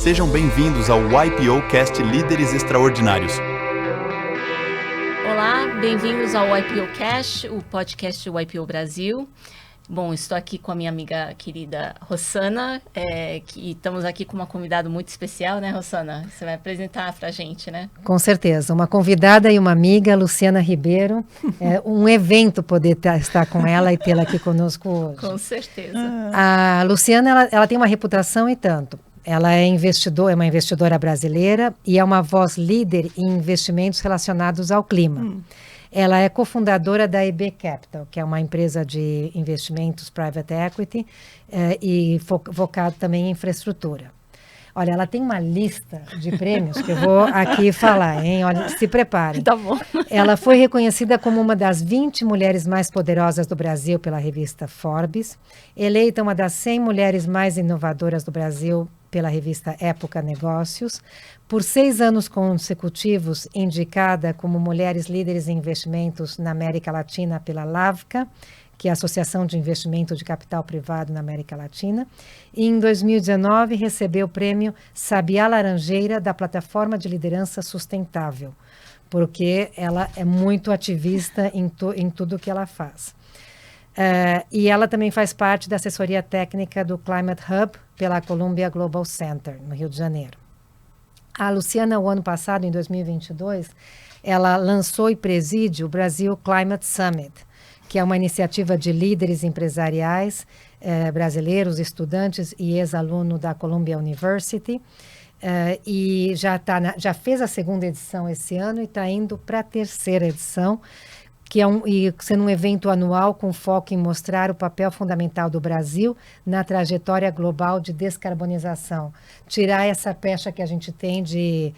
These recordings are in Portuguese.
Sejam bem-vindos ao YPO Cast Líderes Extraordinários. Olá, bem-vindos ao YPO Cast, o podcast do YPO Brasil. Bom, estou aqui com a minha amiga querida Rossana, e estamos aqui com uma convidada muito especial, né, Rossana? Você vai apresentar para a gente, né? Com certeza, uma convidada e uma amiga, Luciana Ribeiro. É um evento poder estar com ela e tê-la aqui conosco hoje. Com certeza. A Luciana, ela tem uma reputação e tanto. Ela é uma investidora brasileira e é uma voz líder em investimentos relacionados ao clima. Ela é cofundadora da EB Capital, que é uma empresa de investimentos private equity e focado também em infraestrutura. Olha, ela tem uma lista de prêmios que eu vou aqui falar, hein? Olha, se preparem. Tá bom. Ela foi reconhecida como uma das 20 mulheres mais poderosas do Brasil pela revista Forbes, eleita uma das 100 mulheres mais inovadoras do Brasil pela revista Época Negócios, por 6 anos consecutivos indicada como Mulheres Líderes em Investimentos na América Latina pela LAVCA, que é a Associação de Investimento de Capital Privado na América Latina, e em 2019 recebeu o prêmio Sabiá Laranjeira da Plataforma de Liderança Sustentável, porque ela é muito ativista em tudo que ela faz. E ela também faz parte da assessoria técnica do Climate Hub pela Columbia Global Center, no Rio de Janeiro. A Luciana, o ano passado, em 2022, ela lançou e preside o Brasil Climate Summit, que é uma iniciativa de líderes empresariais brasileiros, estudantes e ex-aluno da Columbia University, e já fez a 2ª edição esse ano e está indo para a 3ª edição, que sendo um evento anual com foco em mostrar o papel fundamental do Brasil na trajetória global de descarbonização. Tirar essa pecha que a gente tem de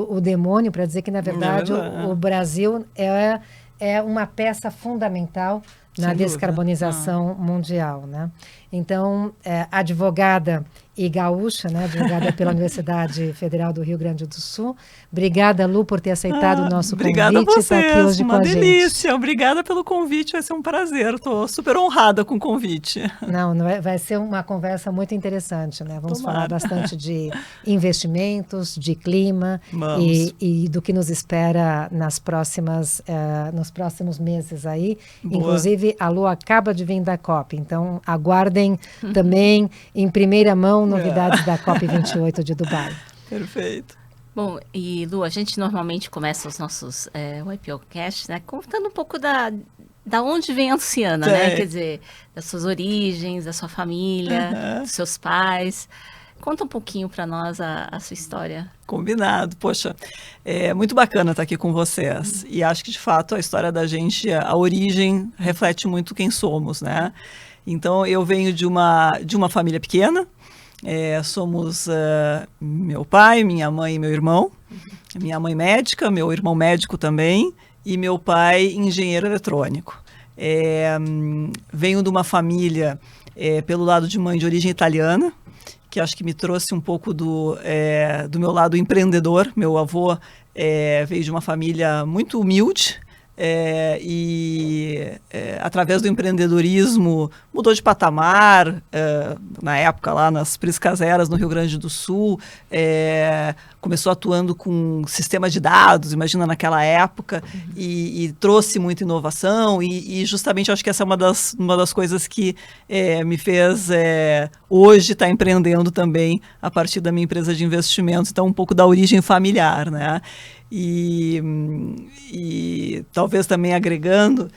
o demônio, para dizer que, na verdade, o Brasil é uma peça fundamental na descarbonização mundial, né? Então, advogada e gaúcha, né? Advogada pela Universidade Federal do Rio Grande do Sul. Obrigada, Lu, por ter aceitado o nosso convite. Obrigada a vocês, tá aqui hoje uma com a delícia. gente. Obrigada pelo convite, vai ser um prazer. Estou super honrada com o convite. Não, vai ser uma conversa muito interessante, né? Vamos Tomara. falar bastante de investimentos, de clima e do que nos espera nos próximos meses aí. Boa. Inclusive, a Lu acaba de vir da COP, então aguardem também em primeira mão novidades da COP 28 de Dubai. Perfeito. Bom, e Lu, a gente normalmente começa os nossos YPO Cast, né, contando um pouco da onde vem a Luciana, né? Quer dizer, das suas origens, da sua família, dos seus pais. Conta um pouquinho para nós a sua história. Combinado. Poxa, é muito bacana estar aqui com vocês. E acho que, de fato, a história da gente, a origem, reflete muito quem somos, né? Então, eu venho de uma família pequena. Somos meu pai, minha mãe e meu irmão. Minha mãe médica, meu irmão médico também. E meu pai engenheiro eletrônico. Venho de uma família, pelo lado de mãe, de origem italiana, que acho que me trouxe um pouco do meu lado empreendedor. Meu avô veio de uma família muito humilde, através do empreendedorismo mudou de patamar, na época lá nas Priscas Eras no Rio Grande do Sul, começou atuando com sistema de dados, imagina naquela época, e trouxe muita inovação e justamente acho que essa é uma das coisas que me fez hoje estar empreendendo também a partir da minha empresa de investimentos, então um pouco da origem familiar, né? E talvez também agregando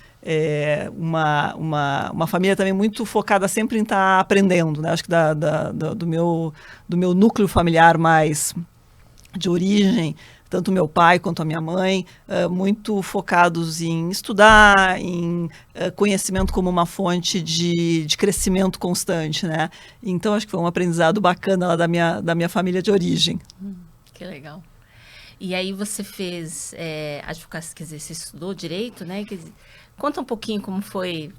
uma família também muito focada sempre em estar aprendendo, né? Acho que do meu núcleo familiar mais de origem, tanto meu pai quanto a minha mãe, muito focados em estudar, em conhecimento como uma fonte de crescimento constante, né? Então acho que foi um aprendizado bacana lá da minha família de origem. Que legal. E aí você fez advocacia, quer dizer, você estudou direito, né? Quer dizer, conta um pouquinho como foi.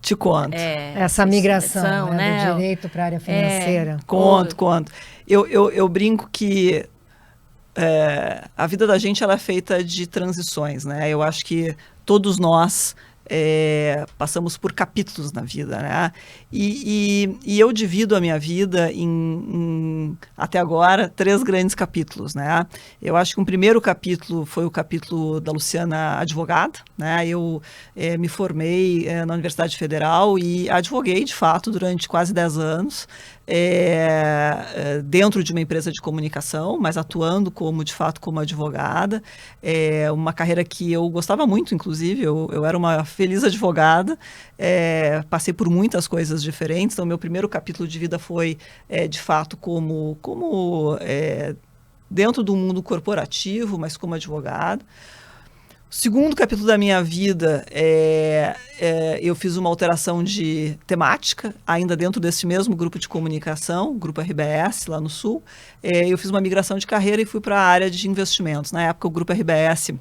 Te conto. Essa migração, né? Do direito para a área financeira. Conto. Eu brinco que a vida da gente ela é feita de transições, né? Eu acho que todos nós passamos por capítulos na vida, né? E eu divido a minha vida até agora, 3 grandes capítulos, né? Eu acho que um primeiro capítulo foi o capítulo da Luciana advogada, né? Eu me formei na Universidade Federal e advoguei, de fato, durante quase 10 anos, dentro de uma empresa de comunicação, mas atuando de fato como advogada. Uma carreira que eu gostava muito, inclusive, eu era uma feliz advogada, passei por muitas coisas diferentes. Então, meu primeiro capítulo de vida foi, de fato, como dentro do mundo corporativo, mas como advogada. O segundo capítulo da minha vida, eu fiz uma alteração de temática, ainda dentro desse mesmo grupo de comunicação, Grupo RBS, lá no Sul. Eu fiz uma migração de carreira e fui para a área de investimentos. Na época, o Grupo RBS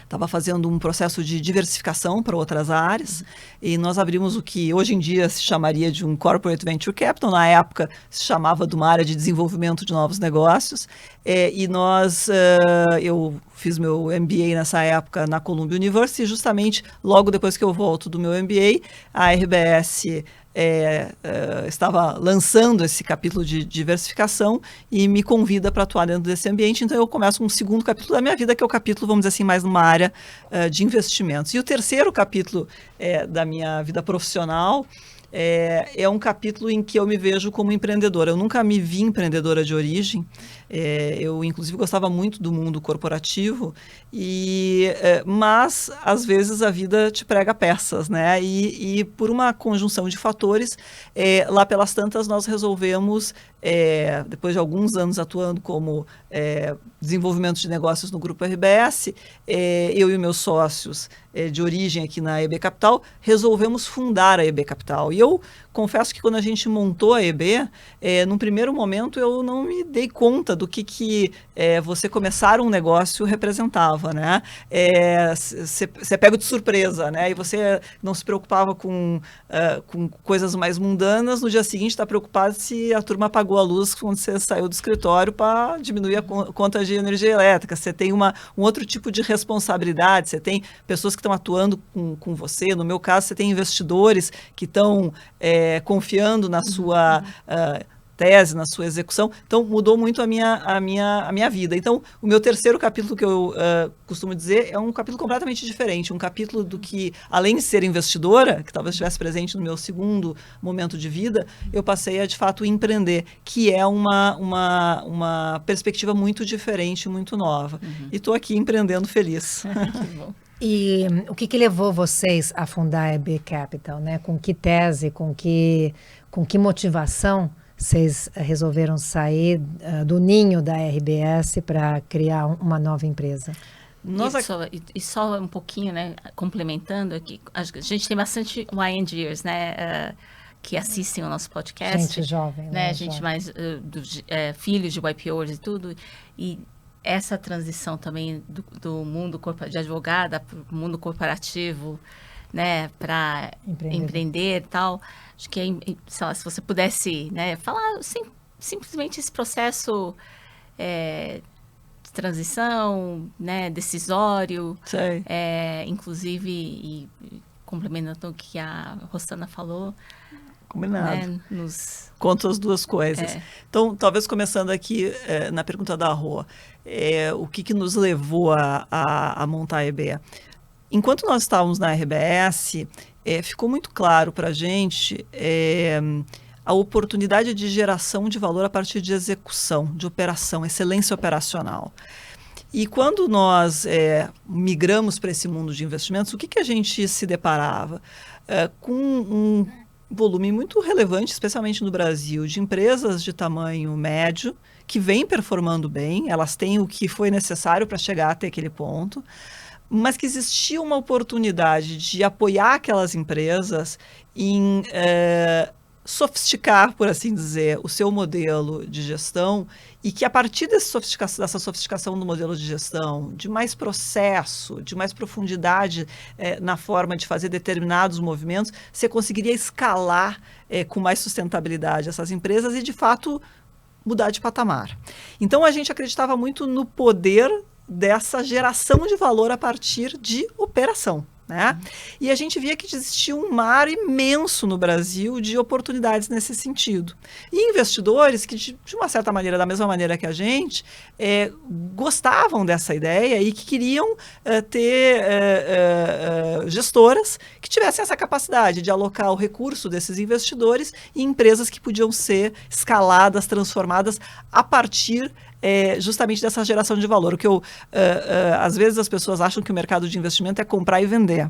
estava fazendo um processo de diversificação para outras áreas, e nós abrimos o que hoje em dia se chamaria de um Corporate Venture Capital, na época se chamava de uma área de desenvolvimento de novos negócios, eu fiz meu MBA nessa época na Columbia University, e justamente logo depois que eu volto do meu MBA, a RBS estava lançando esse capítulo de diversificação e me convida para atuar dentro desse ambiente. Então eu começo um segundo capítulo da minha vida, que é o capítulo, vamos dizer assim, mais numa área de investimentos. E o terceiro capítulo da minha vida profissional é um capítulo em que eu me vejo como empreendedora. Eu nunca me vi empreendedora de origem. Eu, inclusive, gostava muito do mundo corporativo, mas, às vezes, a vida te prega peças, né? E por uma conjunção de fatores, lá pelas tantas, nós resolvemos, depois de alguns anos atuando como desenvolvimento de negócios no Grupo RBS, eu e meus sócios de origem aqui na EB Capital, resolvemos fundar a EB Capital. E eu confesso que quando a gente montou a EB, num primeiro momento eu não me dei conta do que você começar um negócio representava, né? Você pega de surpresa, né? E você não se preocupava com coisas mais mundanas, no dia seguinte está preocupado se a turma apagou a luz quando você saiu do escritório para diminuir a conta de energia elétrica. Você tem um outro tipo de responsabilidade, você tem pessoas que estão atuando com você. No meu caso, você tem investidores que estão confiando na sua tese, na sua execução. Então, mudou muito a minha vida. Então, o meu terceiro capítulo, que eu costumo dizer, é um capítulo completamente diferente. Um capítulo do que, além de ser investidora, que talvez estivesse presente no meu segundo momento de vida, eu passei a, de fato, empreender, que é uma perspectiva muito diferente, muito nova. E estou aqui empreendendo feliz. Que bom. E o que levou vocês a fundar a EB Capital, né? Com que tese, com que motivação vocês resolveram sair do ninho da RBS para criar uma nova empresa? E só um pouquinho, né, complementando aqui, a gente tem bastante YNGers, né, que assistem o nosso podcast. Gente jovem, né? Gente mais filhos de YPOs e tudo. E essa transição também do mundo de advogada para o mundo corporativo, né, para empreender e tal. Acho que, sei lá, se você pudesse, né, falar simplesmente esse processo de transição, né, decisório, inclusive, e complementando o que a Rosana falou. Combinado. Né, conto as duas coisas. Então, talvez começando aqui na pergunta da Rô, o que nos levou a montar a EB? Enquanto nós estávamos na RBS, ficou muito claro para a gente a oportunidade de geração de valor a partir de execução, de operação, excelência operacional. E quando nós migramos para esse mundo de investimentos, o que a gente se deparava? Com um volume muito relevante, especialmente no Brasil, de empresas de tamanho médio, que vêm performando bem, elas têm o que foi necessário para chegar até aquele ponto, mas que existia uma oportunidade de apoiar aquelas empresas em sofisticar, por assim dizer, o seu modelo de gestão, e que a partir dessa sofisticação do modelo de gestão, de mais processo, de mais profundidade na forma de fazer determinados movimentos, você conseguiria escalar com mais sustentabilidade essas empresas e, de fato, mudar de patamar. Então, a gente acreditava muito no poder dessa geração de valor a partir de operação. né? E a gente via que existia um mar imenso no Brasil de oportunidades nesse sentido. E investidores que, de uma certa maneira, da mesma maneira que a gente, gostavam dessa ideia e que queriam ter gestoras que tivessem essa capacidade de alocar o recurso desses investidores em empresas que podiam ser escaladas, transformadas a partir justamente dessa geração de valor. O que às vezes as pessoas acham que o mercado de investimento é comprar e vender.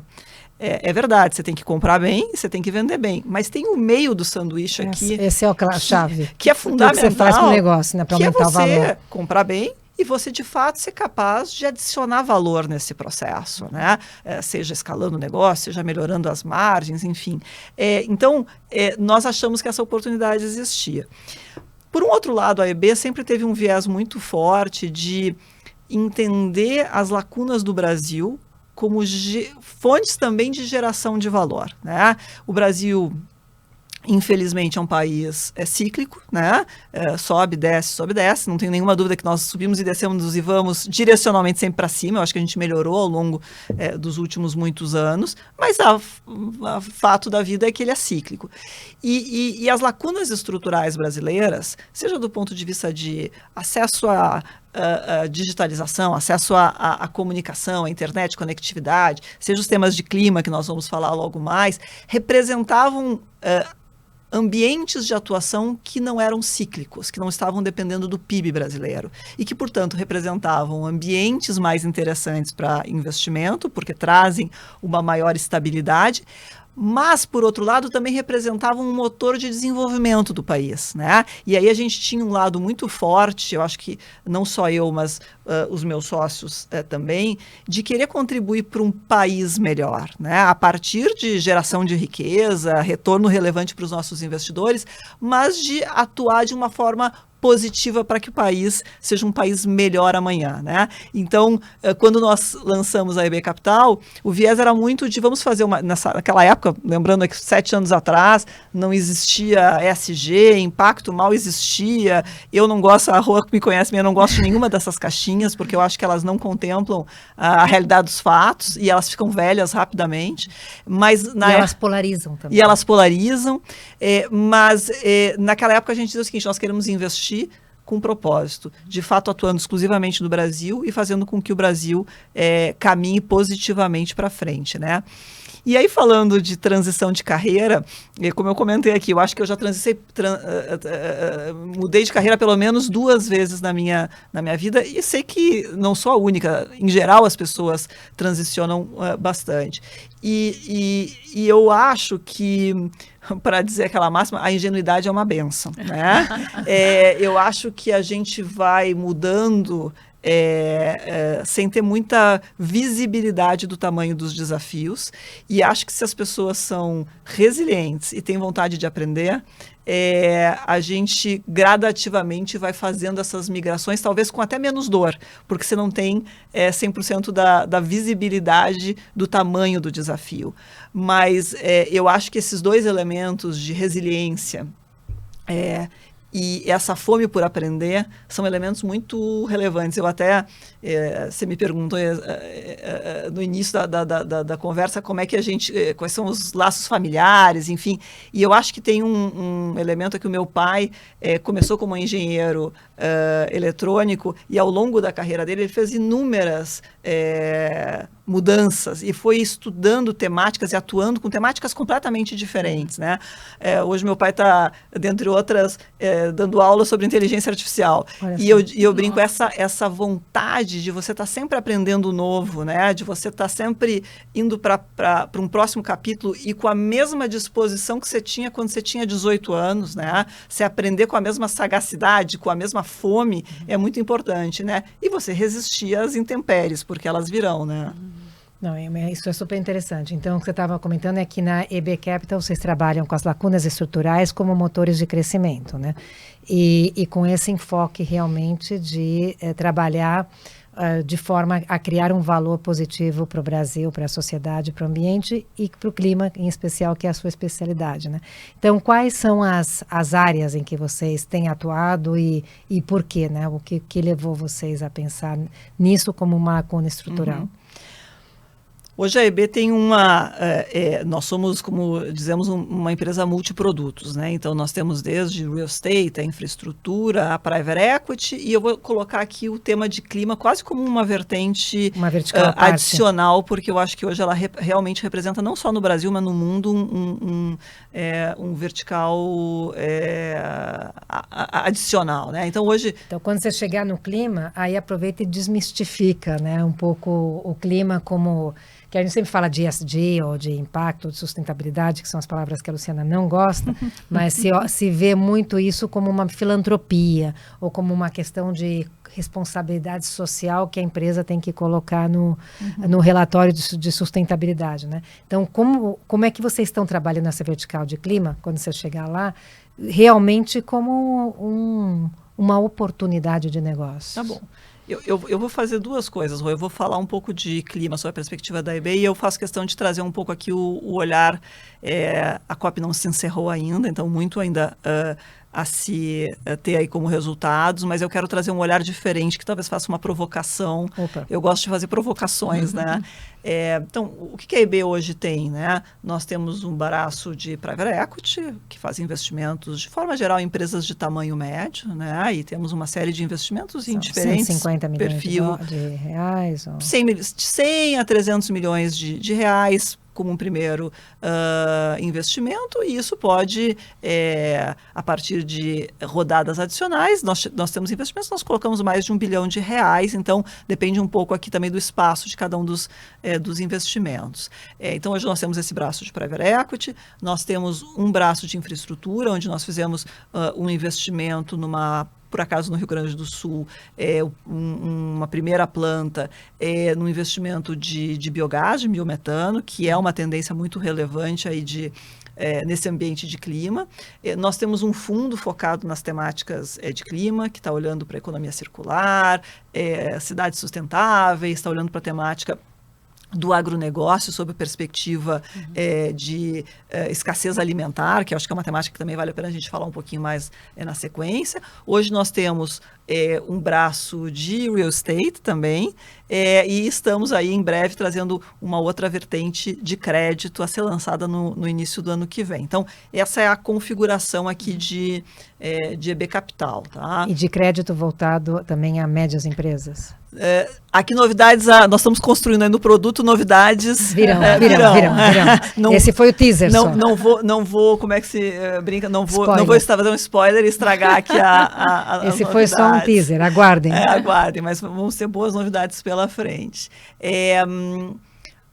É verdade, você tem que comprar bem e você tem que vender bem. Mas tem o meio do sanduíche aqui. Esse é a chave. Que é fundamental. O que você faz com o negócio, né, para aumentar o valor. Que é você comprar bem e você, de fato, ser capaz de adicionar valor nesse processo, né? Seja escalando o negócio, seja melhorando as margens, enfim. Então, nós achamos que essa oportunidade existia. Por um outro lado, a EB sempre teve um viés muito forte de entender as lacunas do Brasil como fontes também de geração de valor, né? O Brasil, infelizmente, é um país cíclico, né? Sobe, desce. Não tenho nenhuma dúvida que nós subimos e descemos e vamos direcionalmente sempre para cima. Eu acho que a gente melhorou ao longo dos últimos muitos anos, mas o fato da vida é que ele é cíclico. E as lacunas estruturais brasileiras, seja do ponto de vista de acesso à digitalização, acesso à comunicação, à internet, conectividade, seja os temas de clima que nós vamos falar logo mais, representavam ambientes de atuação que não eram cíclicos, que não estavam dependendo do PIB brasileiro e que, portanto, representavam ambientes mais interessantes para investimento, porque trazem uma maior estabilidade, mas, por outro lado, também representavam um motor de desenvolvimento do país, né? E aí a gente tinha um lado muito forte, eu acho que não só eu, mas os meus sócios também, de querer contribuir para um país melhor, né? A partir de geração de riqueza, retorno relevante para os nossos investidores, mas de atuar de uma forma positiva para que o país seja um país melhor amanhã, né? Então, quando nós lançamos a EB Capital, o viés era muito de vamos fazer naquela época, lembrando que 7 anos atrás, não existia ESG, impacto mal existia, eu não gosto, a Rua que me conhece, eu não gosto de nenhuma dessas caixinhas, porque eu acho que elas não contemplam a realidade dos fatos e elas ficam velhas rapidamente, mas elas polarizam também. E elas polarizam, mas naquela época a gente dizia o seguinte, nós queremos investir com propósito, de fato atuando exclusivamente no Brasil e fazendo com que o Brasil caminhe positivamente para frente, né? E aí, falando de transição de carreira, como eu comentei aqui, eu acho que eu já mudei de carreira pelo menos 2 vezes na minha vida e sei que não sou a única, em geral as pessoas transicionam bastante. E eu acho que, para dizer aquela máxima, a ingenuidade é uma bênção, né? Eu acho que a gente vai mudando sem ter muita visibilidade do tamanho dos desafios, e acho que se as pessoas são resilientes e têm vontade de aprender, a gente gradativamente vai fazendo essas migrações, talvez com até menos dor, porque você não tem 100% da visibilidade do tamanho do desafio. Mas eu acho que esses 2 elementos de resiliência e essa fome por aprender são elementos muito relevantes. Eu até, você me perguntou no início da conversa como é que quais são os laços familiares, enfim. E eu acho que tem um elemento que o meu pai começou como engenheiro eletrônico e ao longo da carreira dele ele fez inúmeras mudanças e foi estudando temáticas e atuando com temáticas completamente diferentes, né? Hoje meu pai está, dentre outras, dando aula sobre inteligência artificial. E eu brinco essa vontade de você estar sempre aprendendo novo, né? De você estar sempre indo para um próximo capítulo e com a mesma disposição que você tinha quando você tinha 18 anos, né? Você aprender com a mesma sagacidade, com a mesma fome, é muito importante, né? E você resistir às intempéries, porque elas virão, né? Não, isso é super interessante. Então, o que você estava comentando é que na EB Capital vocês trabalham com as lacunas estruturais como motores de crescimento, né? E com esse enfoque realmente de trabalhar de forma a criar um valor positivo para o Brasil, para a sociedade, para o ambiente e para o clima, em especial, que é a sua especialidade, né? Então, quais são as áreas em que vocês têm atuado e por quê, né? O que levou vocês a pensar nisso como uma lacuna estrutural? Hoje a EB tem nós somos, como dizemos, uma empresa multiprodutos, né? Então nós temos desde real estate, a infraestrutura, a private equity, e eu vou colocar aqui o tema de clima quase como uma vertente vertical adicional, porque eu acho que hoje ela realmente representa, não só no Brasil, mas no mundo, um vertical adicional, né? Então hoje... Então quando você chegar no clima, aí aproveita e desmistifica, né, um pouco o clima como... que a gente sempre fala de ESG, ou de impacto, de sustentabilidade, que são as palavras que a Luciana não gosta, mas se vê muito isso como uma filantropia, ou como uma questão de responsabilidade social que a empresa tem que colocar no relatório de sustentabilidade, né? Então, como é que vocês estão trabalhando nessa vertical de clima, quando você chegar lá, realmente como uma oportunidade de negócio? Tá bom. Eu vou fazer duas coisas, Rô. Eu vou falar um pouco de clima, sobre a perspectiva da EB, e eu faço questão de trazer um pouco aqui o olhar. A COP não se encerrou ainda, então muito ainda a se ter aí como resultados, mas eu quero trazer um olhar diferente, que talvez faça uma provocação. Opa. Eu gosto de fazer provocações, né? Então, o que a EB hoje tem, né? Nós temos um braço de private equity, que faz investimentos, de forma geral, em empresas de tamanho médio, né? E temos uma série de investimentos em diferentes 150 milhões perfil, de reais? Ou... 100 a 300 milhões de reais, como um primeiro investimento, e isso pode, a partir de rodadas adicionais, nós temos investimentos, nós colocamos mais de R$1 bilhão, então depende um pouco aqui também do espaço de cada um dos investimentos. Então hoje nós temos esse braço de private equity, nós temos um braço de infraestrutura, onde nós fizemos um investimento por acaso no Rio Grande do Sul, uma primeira planta no investimento de biogás, de biometano, que é uma tendência muito relevante aí nesse ambiente de clima. Nós temos um fundo focado nas temáticas de clima, que está olhando para a economia circular, cidades sustentáveis, está olhando para a temática do agronegócio, sob a perspectiva de escassez alimentar, que eu acho que é uma temática que também vale a pena a gente falar um pouquinho mais na sequência. Hoje nós temos um braço de real estate também, e estamos aí em breve trazendo uma outra vertente de crédito a ser lançada no início do ano que vem. Então, essa é a configuração aqui de EB Capital. Tá? E de crédito voltado também a médias empresas? Aqui novidades, nós estamos construindo aí no produto novidades. Virão. Não, esse foi o teaser não vou, como é que se brinca? Não vou estar fazendo um spoiler e estragar aqui a Esse foi só um teaser, aguardem. Aguardem, mas vão ser boas novidades pela frente.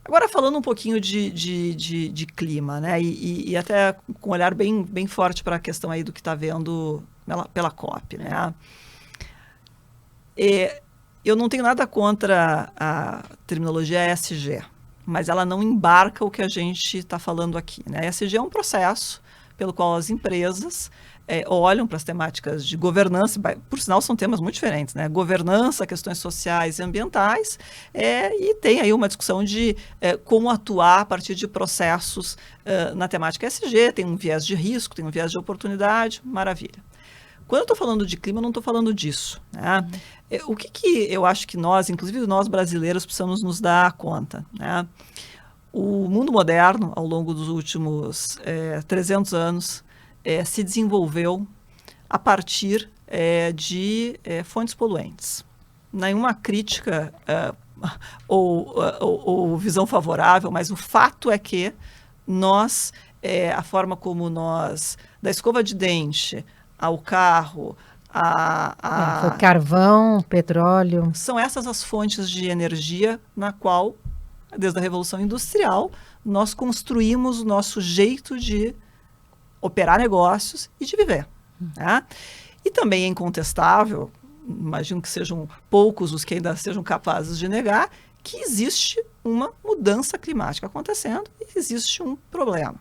Agora falando um pouquinho de clima, né? E até com um olhar bem forte para a questão aí do que está vendo pela COP, né? Eu não tenho nada contra a terminologia ESG, mas ela não embarca o que a gente está falando aqui, né? ESG é um processo pelo qual as empresas olham para as temáticas de governança, por sinal são temas muito diferentes, né? Governança, questões sociais e ambientais, e tem aí uma discussão de como atuar a partir de processos na temática ESG, tem um viés de risco, tem um viés de oportunidade, maravilha. Quando eu estou falando de clima, eu não estou falando disso, né? O que eu acho que nós, inclusive nós brasileiros, precisamos nos dar conta, né? O mundo moderno, ao longo dos últimos 300 anos, se desenvolveu a partir de fontes poluentes. Nenhuma crítica ou visão favorável, mas o fato é que nós, a forma como nós, da escova de dente ao carro, foi carvão, petróleo. São essas as fontes de energia na qual, desde a Revolução Industrial, nós construímos o nosso jeito de operar negócios e de viver. Né? E também é incontestável, imagino que sejam poucos os que ainda sejam capazes de negar, que existe uma mudança climática acontecendo e existe um problema.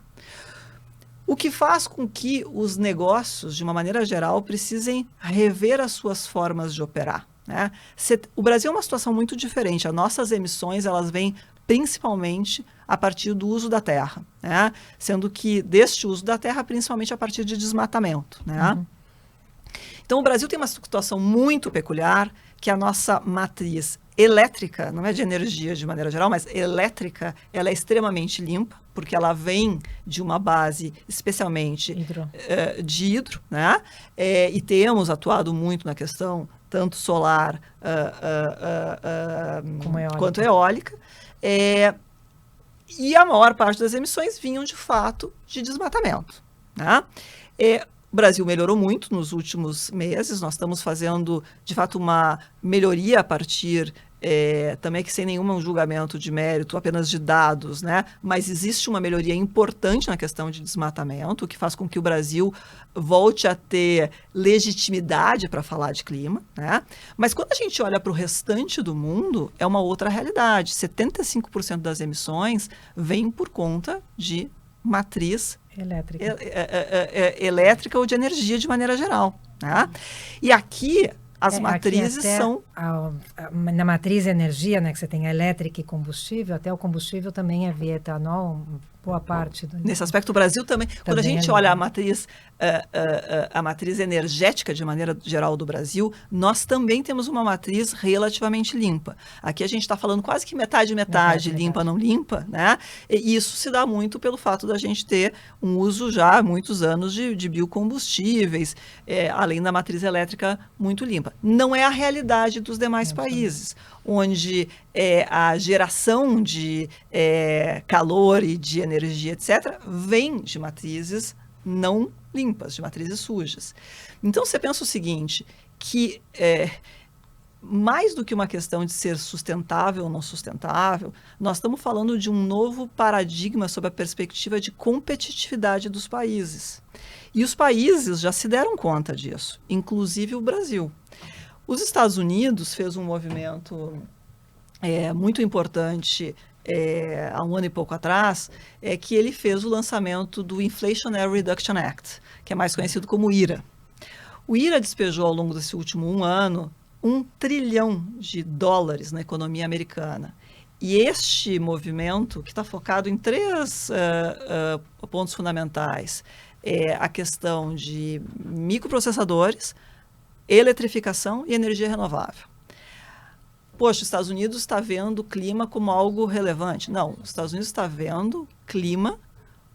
O que faz com que os negócios, de uma maneira geral, precisem rever as suas formas de operar. Né? O Brasil é uma situação muito diferente. As nossas emissões, elas vêm principalmente a partir do uso da terra, né? Sendo que deste uso da terra, principalmente a partir de desmatamento. Né? Então, o Brasil tem uma situação muito peculiar, que a nossa matriz elétrica, não é de energia de maneira geral, mas elétrica, ela é extremamente limpa, porque ela vem de uma base especialmente de hidro, né? E temos atuado muito na questão tanto solar quanto eólica. E a maior parte das emissões vinham, de fato, de desmatamento, né? O Brasil melhorou muito nos últimos meses, nós estamos fazendo, de fato, uma melhoria a partir, também que sem nenhum julgamento de mérito, apenas de dados, né? Mas existe uma melhoria importante na questão de desmatamento, o que faz com que o Brasil volte a ter legitimidade para falar de clima, né? Mas quando a gente olha para o restante do mundo, é uma outra realidade. 75% das emissões vem por conta de matriz elétrica ou de energia de maneira geral, né? E aqui as matrizes são... na matriz energia, né, que você tem a elétrica e combustível, até o combustível também é via etanol, boa parte do... Nesse aspecto, o Brasil também quando a gente olha a matriz energética de maneira geral do Brasil, nós também temos uma matriz relativamente limpa. Aqui a gente está falando quase que metade, limpa, não limpa, né? E isso se dá muito pelo fato da gente ter um uso já há muitos anos de biocombustíveis, além da matriz elétrica muito limpa. Não é a realidade dos demais países, onde a geração de calor e de energia, etc., vem de matrizes não limpas, de matrizes sujas. Então, você pensa o seguinte, que mais do que uma questão de ser sustentável ou não sustentável, nós estamos falando de um novo paradigma sob a perspectiva de competitividade dos países. E os países já se deram conta disso, inclusive o Brasil. Os Estados Unidos fez um movimento muito importante há um ano e pouco atrás, que ele fez o lançamento do Inflation Reduction Act, que é mais conhecido como IRA. O IRA despejou ao longo desse último ano $1 trilhão na economia americana. E este movimento, que está focado em 3 pontos fundamentais, a questão de microprocessadores, eletrificação e energia renovável. Poxa, os Estados Unidos está vendo o clima como algo relevante. Não, os Estados Unidos está vendo clima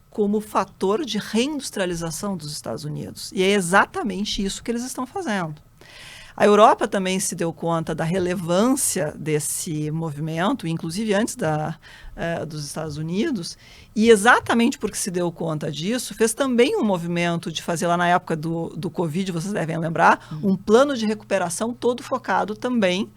como fator de reindustrialização dos Estados Unidos. E é exatamente isso que eles estão fazendo. A Europa também se deu conta da relevância desse movimento, inclusive antes dos Estados Unidos, e exatamente porque se deu conta disso, fez também um movimento de fazer lá na época do Covid, vocês devem lembrar, um plano de recuperação todo focado também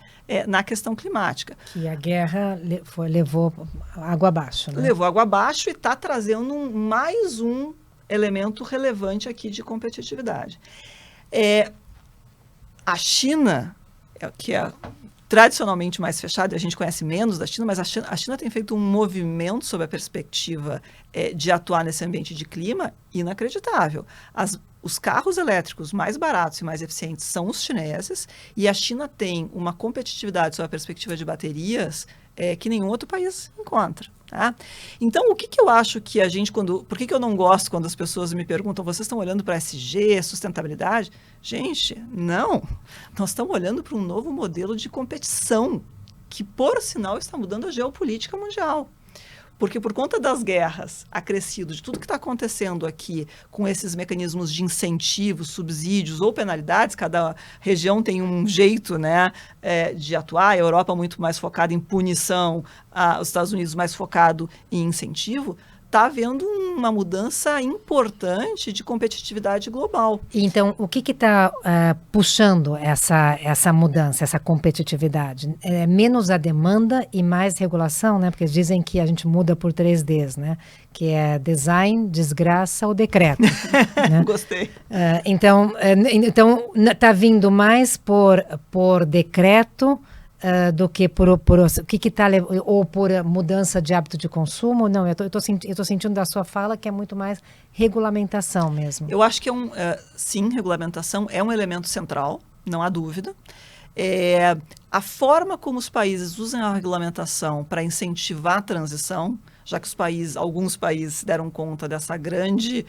na questão climática. Que a guerra levou água abaixo, né? Levou água abaixo e está trazendo mais um elemento relevante aqui de competitividade. A China, que é tradicionalmente mais fechada, a gente conhece menos da China, mas a China tem feito um movimento sob a perspectiva de atuar nesse ambiente de clima inacreditável. Os carros elétricos mais baratos e mais eficientes são os chineses, e a China tem uma competitividade sob a perspectiva de baterias que nenhum outro país encontra. Tá? Então, o que eu acho que a gente, por que eu não gosto quando as pessoas me perguntam, vocês estão olhando para SG, sustentabilidade? Gente, não. Nós estamos olhando para um novo modelo de competição, que, por sinal, está mudando a geopolítica mundial. Porque por conta das guerras, acrescido de tudo que está acontecendo aqui, com esses mecanismos de incentivos, subsídios ou penalidades, cada região tem um jeito, né, de atuar, a Europa muito mais focada em punição, os Estados Unidos mais focado em incentivo, está havendo uma mudança importante de competitividade global. Então, o que está puxando essa mudança, essa competitividade? Menos a demanda e mais regulação, né? Porque eles dizem que a gente muda por 3 Ds, né? Que é design, desgraça ou decreto. Né? Gostei. Então, está vindo mais por decreto do que por o que está ou por mudança de hábito de consumo. Não, eu tô sentindo da sua fala que é muito mais regulamentação mesmo. Eu acho que sim, regulamentação é um elemento central, não há dúvida. A forma como os países usam a regulamentação para incentivar a transição, já que alguns países se deram conta dessa grande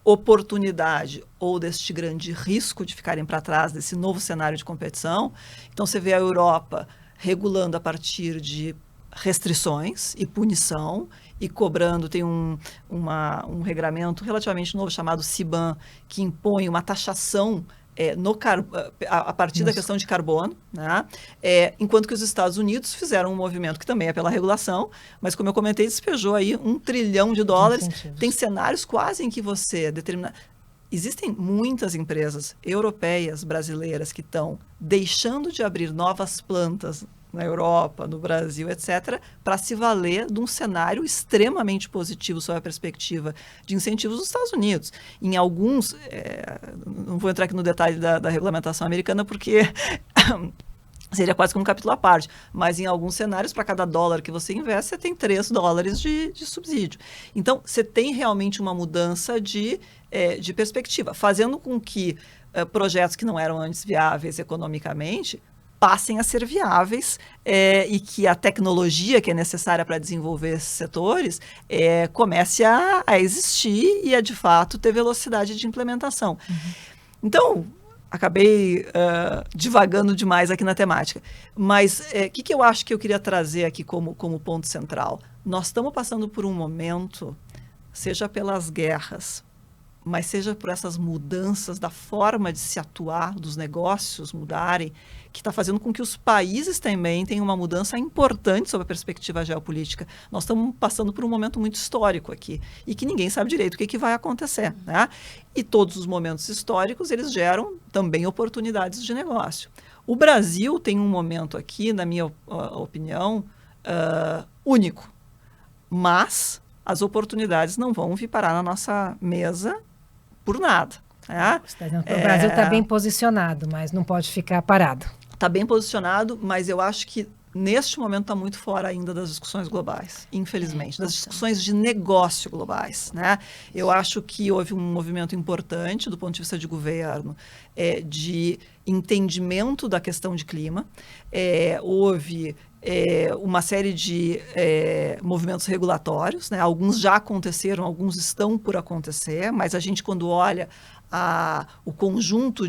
oportunidade ou deste grande risco de ficarem para trás desse novo cenário de competição. Então, você vê a Europa regulando a partir de restrições e punição e cobrando, tem um regramento relativamente novo chamado CBAM, que impõe uma taxação a partir da questão de carbono, né? Enquanto que os Estados Unidos fizeram um movimento que também é pela regulação, mas como eu comentei, despejou aí $1 trilhão. Tem cenários quase em que você determina... Existem muitas empresas europeias, brasileiras, que estão deixando de abrir novas plantas na Europa, no Brasil, etc., para se valer de um cenário extremamente positivo sob a perspectiva de incentivos dos Estados Unidos. Em alguns, não vou entrar aqui no detalhe da regulamentação americana, porque seria quase que um capítulo à parte, mas em alguns cenários, para cada dólar que você investe, você tem $3 de subsídio. Então, você tem realmente uma mudança de perspectiva, fazendo com que projetos que não eram antes viáveis economicamente passem a ser viáveis e que a tecnologia que é necessária para desenvolver esses setores comece a existir e a, de fato, ter velocidade de implementação. Uhum. Então, acabei divagando demais aqui na temática. Mas o que eu acho que eu queria trazer aqui como ponto central? Nós estamos passando por um momento, seja pelas guerras, mas seja por essas mudanças da forma de se atuar, dos negócios mudarem, que está fazendo com que os países também tenham uma mudança importante sob a perspectiva geopolítica. Nós estamos passando por um momento muito histórico aqui, e que ninguém sabe direito o que vai acontecer, né? E todos os momentos históricos, eles geram também oportunidades de negócio. O Brasil tem um momento aqui, na minha opinião, único, mas as oportunidades não vão vir parar na nossa mesa por nada. O Brasil está bem posicionado, mas não pode ficar parado. Está bem posicionado, mas eu acho que neste momento está muito fora ainda das discussões globais, infelizmente, das discussões de negócio globais, né? Eu acho que houve um movimento importante do ponto de vista de governo, de entendimento da questão de clima, houve uma série de movimentos regulatórios, né? Alguns já aconteceram, alguns estão por acontecer, mas a gente, quando olha o conjunto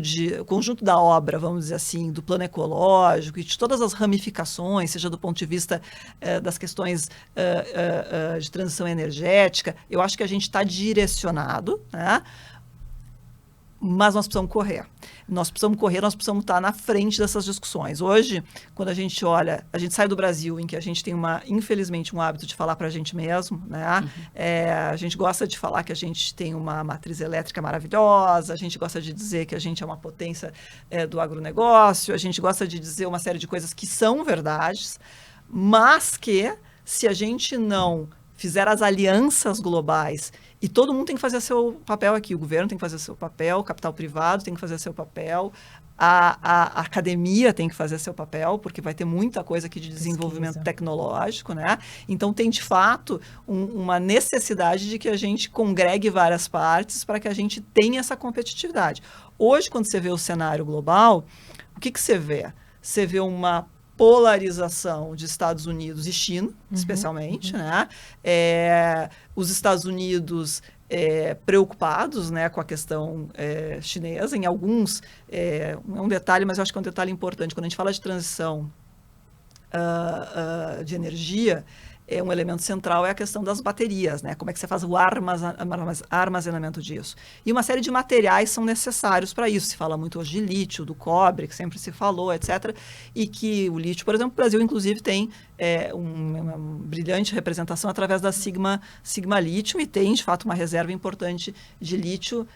da obra, vamos dizer assim, do plano ecológico e de todas as ramificações, seja do ponto de vista das questões de transição energética, eu acho que a gente está direcionado, né? Mas nós precisamos correr. Nós precisamos estar na frente dessas discussões. Hoje, quando a gente olha, a gente sai do Brasil, em que a gente tem, infelizmente, um hábito de falar para a gente mesmo, né? Uhum. A gente gosta de falar que a gente tem uma matriz elétrica maravilhosa, a gente gosta de dizer que a gente é uma potência do agronegócio, a gente gosta de dizer uma série de coisas que são verdades, mas que, se a gente não fizer as alianças globais, e todo mundo tem que fazer seu papel aqui, o governo tem que fazer seu papel, o capital privado tem que fazer seu papel, a academia tem que fazer seu papel, porque vai ter muita coisa aqui de desenvolvimento tecnológico, né? Então tem, de fato, uma necessidade de que a gente congregue várias partes para que a gente tenha essa competitividade. Hoje, quando você vê o cenário global, o que você vê? Você vê uma polarização de Estados Unidos e China, especialmente, né? Os Estados Unidos preocupados, né, com a questão chinesa. Em alguns, é um detalhe, mas eu acho que é um detalhe importante. Quando a gente fala de transição de energia, um elemento central é a questão das baterias, né? Como é que você faz o armazenamento disso? E uma série de materiais são necessários para isso. Se fala muito hoje de lítio, do cobre, que sempre se falou, etc. E que o lítio, por exemplo, o Brasil, inclusive, tem uma brilhante representação através da Sigma Lithium, e tem, de fato, uma reserva importante de lítio,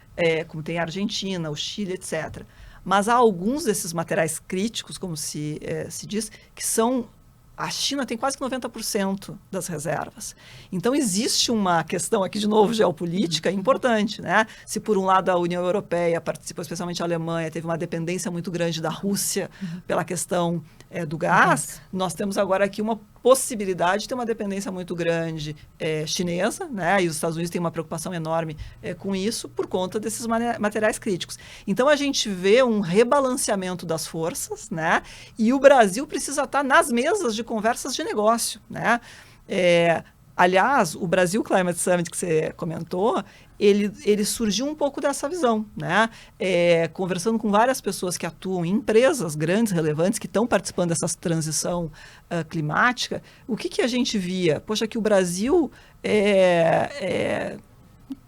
como tem a Argentina, o Chile, etc. Mas há alguns desses materiais críticos, como se diz, que são... A China tem quase que 90% das reservas. Então, existe uma questão aqui, de novo, geopolítica importante, né? Se, por um lado, a União Europeia participou, especialmente a Alemanha, teve uma dependência muito grande da Rússia pela questão do gás, nós temos agora aqui uma possibilidade de ter uma dependência muito grande chinesa, né? E os Estados Unidos têm uma preocupação enorme com isso por conta desses materiais críticos. Então, a gente vê um rebalanceamento das forças, né? E o Brasil precisa estar nas mesas de conversas de negócio, né? Aliás, o Brasil Climate Summit que você comentou, ele surgiu um pouco dessa visão, né? Conversando com várias pessoas que atuam em empresas grandes, relevantes, que estão participando dessa transição climática, o que a gente via? Poxa, que o Brasil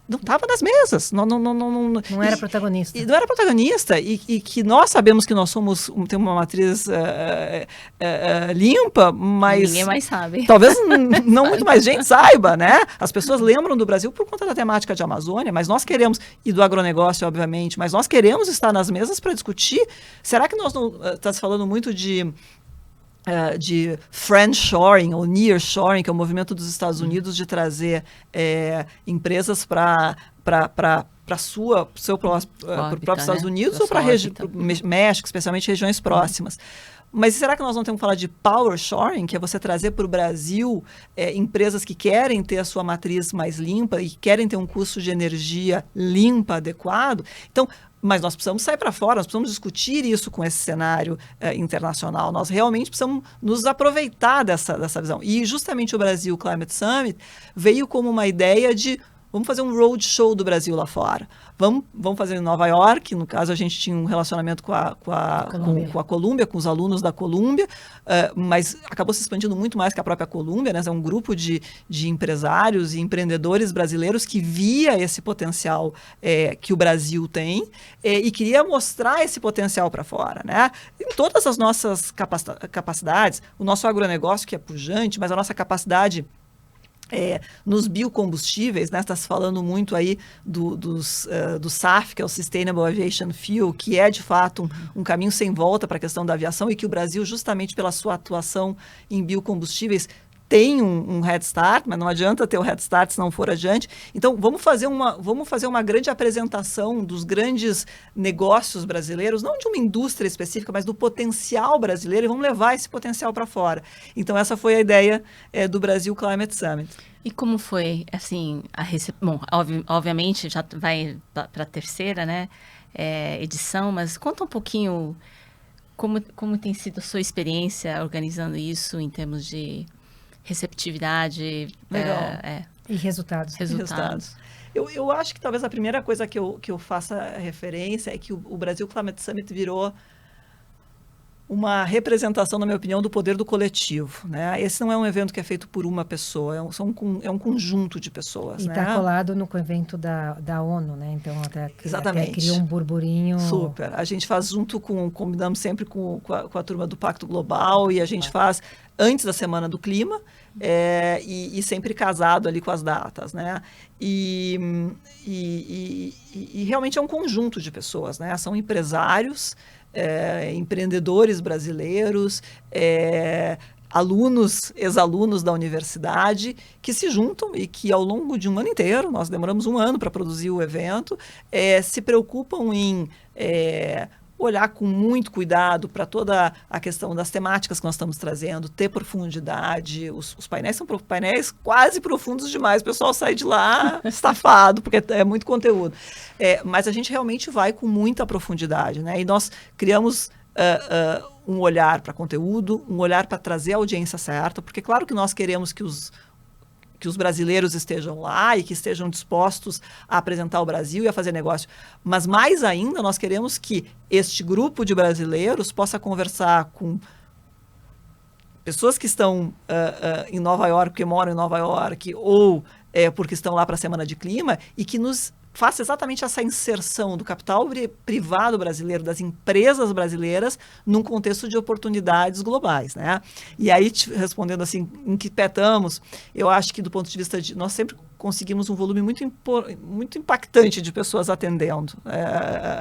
não estava nas mesas. Não era protagonista. E não era protagonista. E que nós sabemos que nós temos uma matriz limpa, mas... Ninguém mais sabe. Talvez não muito mais gente saiba, né? As pessoas lembram do Brasil por conta da temática de Amazônia, mas nós queremos, e do agronegócio, obviamente, mas nós queremos estar nas mesas para discutir. Será que nós não... Está se falando muito de friendshoring ou nearshoring, que é o movimento dos Estados Unidos de trazer empresas para o próprio Estados Unidos ou para o México, especialmente regiões próximas. Mas será que nós não temos que falar de power shoring, que é você trazer para o Brasil empresas que querem ter a sua matriz mais limpa e querem ter um custo de energia limpa, adequado? Então, mas nós precisamos sair para fora, nós precisamos discutir isso com esse cenário internacional. Nós realmente precisamos nos aproveitar dessa visão. E justamente o Brasil Climate Summit veio como uma ideia de vamos fazer um roadshow do Brasil lá fora. Vamos fazer em Nova York. No caso, a gente tinha um relacionamento com a Colômbia, com os alunos da Colômbia, mas acabou se expandindo muito mais que a própria Colômbia, né? É um grupo de empresários e empreendedores brasileiros que via esse potencial que o Brasil tem e queria mostrar esse potencial para fora, né? Em todas as nossas capacidades, o nosso agronegócio, que é pujante, mas a nossa capacidade nos biocombustíveis, né? Está se falando muito aí do SAF, que é o Sustainable Aviation Fuel, que é de fato um caminho sem volta para a questão da aviação e que o Brasil, justamente pela sua atuação em biocombustíveis, tem um head start, mas não adianta ter o head start se não for adiante. Então, vamos fazer uma grande apresentação dos grandes negócios brasileiros, não de uma indústria específica, mas do potencial brasileiro, e vamos levar esse potencial para fora. Então, essa foi a ideia do Brasil Climate Summit. E como foi, assim, Bom, obviamente, já vai para a terceira, né, edição, mas conta um pouquinho como tem sido a sua experiência organizando isso em termos de receptividade. Legal. E resultados. Eu acho que talvez a primeira coisa que eu faça referência é que o Brasil Climate Summit virou uma representação, na minha opinião, do poder do coletivo, né? Esse não é um evento que é feito por uma pessoa, é um conjunto de pessoas. E está colado no evento da ONU, né? Então, até criou um burburinho. Super. A gente faz combinamos sempre com a turma do Pacto Global e a gente faz antes da Semana do Clima e sempre casado ali com as datas, né? E realmente é um conjunto de pessoas, né? São empresários, empreendedores brasileiros, alunos, ex-alunos da universidade, que se juntam e que ao longo de um ano inteiro, nós demoramos um ano para produzir o evento, se preocupam em olhar com muito cuidado para toda a questão das temáticas que nós estamos trazendo, ter profundidade. Os painéis são painéis quase profundos demais. O pessoal sai de lá estafado, porque é muito conteúdo. Mas a gente realmente vai com muita profundidade, né? E nós criamos um olhar para conteúdo, um olhar para trazer a audiência certa, porque claro que nós queremos que os brasileiros estejam lá e que estejam dispostos a apresentar o Brasil e a fazer negócio. Mas, mais ainda, nós queremos que este grupo de brasileiros possa conversar com pessoas que estão em Nova York, porque moram em Nova York, ou porque estão lá para a Semana de Clima, e que nos faça exatamente essa inserção do capital privado brasileiro, das empresas brasileiras, num contexto de oportunidades globais, né? E aí, respondendo assim, em que pé estamos, eu acho que do ponto de vista nós sempre conseguimos um volume muito impactante de pessoas atendendo,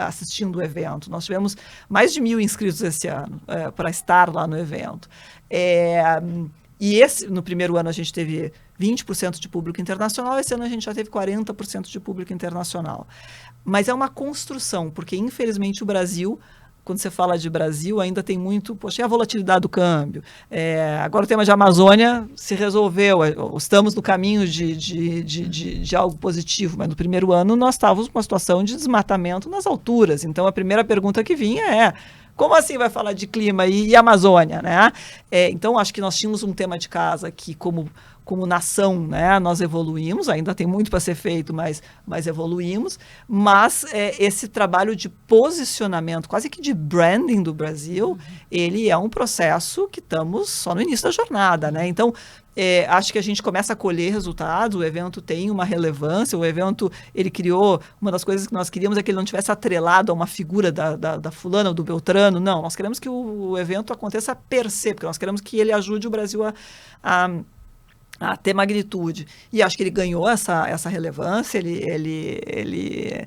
assistindo o evento. Nós tivemos mais de 1.000 inscritos esse ano para estar lá no evento. E no primeiro ano a gente teve 20% de público internacional, esse ano a gente já teve 40% de público internacional. Mas é uma construção, porque infelizmente o Brasil, quando você fala de Brasil, ainda tem muito, poxa, e a volatilidade do câmbio? Agora o tema de Amazônia se resolveu, estamos no caminho de algo positivo, mas no primeiro ano nós estávamos com uma situação de desmatamento nas alturas. Então a primeira pergunta que vinha como assim vai falar de clima e Amazônia, né? Então, acho que nós tínhamos um tema de casa que, como como nação, né, nós evoluímos, ainda tem muito para ser feito, mas evoluímos, mas esse trabalho de posicionamento, quase que de branding do Brasil, ele é um processo que estamos só no início da jornada, né? Então, acho que a gente começa a colher resultados, o evento tem uma relevância, o evento, ele criou, uma das coisas que nós queríamos é que ele não tivesse atrelado a uma figura da fulana ou do Beltrano, não, nós queremos que o evento aconteça per se, porque nós queremos que ele ajude o Brasil a ter magnitude. E acho que ele ganhou essa relevância, ele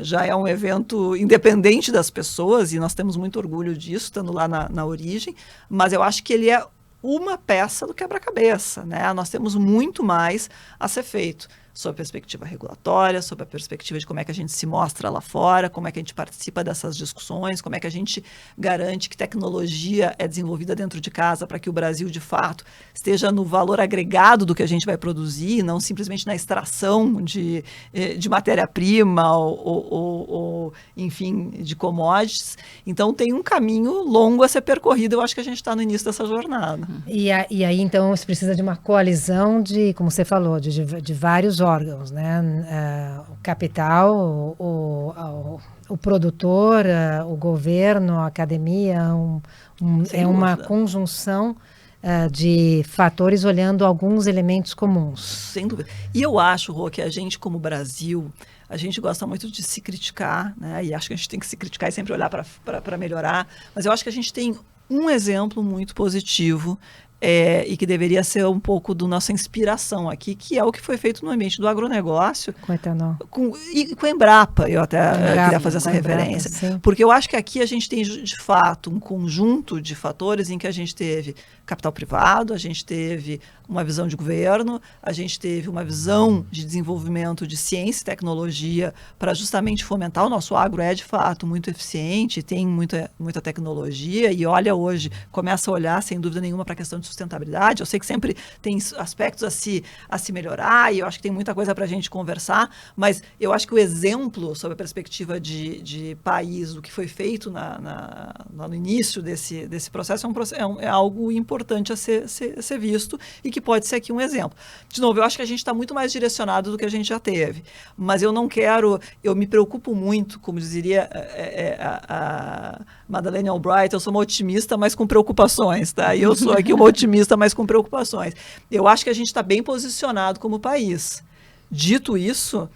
já é um evento independente das pessoas, e nós temos muito orgulho disso, estando lá na origem, mas eu acho que ele é uma peça do quebra-cabeça, né? Nós temos muito mais a ser feito, sob a perspectiva regulatória, sob a perspectiva de como é que a gente se mostra lá fora, como é que a gente participa dessas discussões, como é que a gente garante que tecnologia é desenvolvida dentro de casa para que o Brasil, de fato, esteja no valor agregado do que a gente vai produzir, não simplesmente na extração de matéria-prima ou, enfim, de commodities. Então, tem um caminho longo a ser percorrido. Eu acho que a gente está no início dessa jornada. E aí, então, você precisa de uma coalizão de, como você falou, de vários órgãos, né? O capital, o produtor, o governo, a academia, é uma conjunção de fatores olhando alguns elementos comuns. Sem dúvida. E eu acho, Rô, que a gente, como Brasil, a gente gosta muito de se criticar, né? E acho que a gente tem que se criticar e sempre olhar para melhorar. Mas eu acho que a gente tem um exemplo muito positivo e que deveria ser um pouco da nossa inspiração aqui, que é o que foi feito no ambiente do agronegócio. Com etanol. E com a Embrapa, eu até queria fazer essa referência. Embrapa, porque eu acho que aqui a gente tem, de fato, um conjunto de fatores em que a gente teve capital privado, a gente teve uma visão de governo, a gente teve uma visão de desenvolvimento de ciência e tecnologia para justamente fomentar. O nosso agro de fato, muito eficiente, tem muita tecnologia e olha hoje, começa a olhar, sem dúvida nenhuma, para a questão de sustentabilidade. Eu sei que sempre tem aspectos a se melhorar e eu acho que tem muita coisa para a gente conversar, mas eu acho que o exemplo, sob a perspectiva de país, do que foi feito no início desse processo, é algo importante a ser visto e que pode ser aqui um exemplo. De novo, eu acho que a gente está muito mais direcionado do que a gente já teve, mas eu me preocupo muito, como diria a Madeleine Albright, eu sou uma otimista, mas com preocupações, tá? E eu sou aqui uma otimista, mas com preocupações. Eu acho que a gente está bem posicionado como país. Dito isso,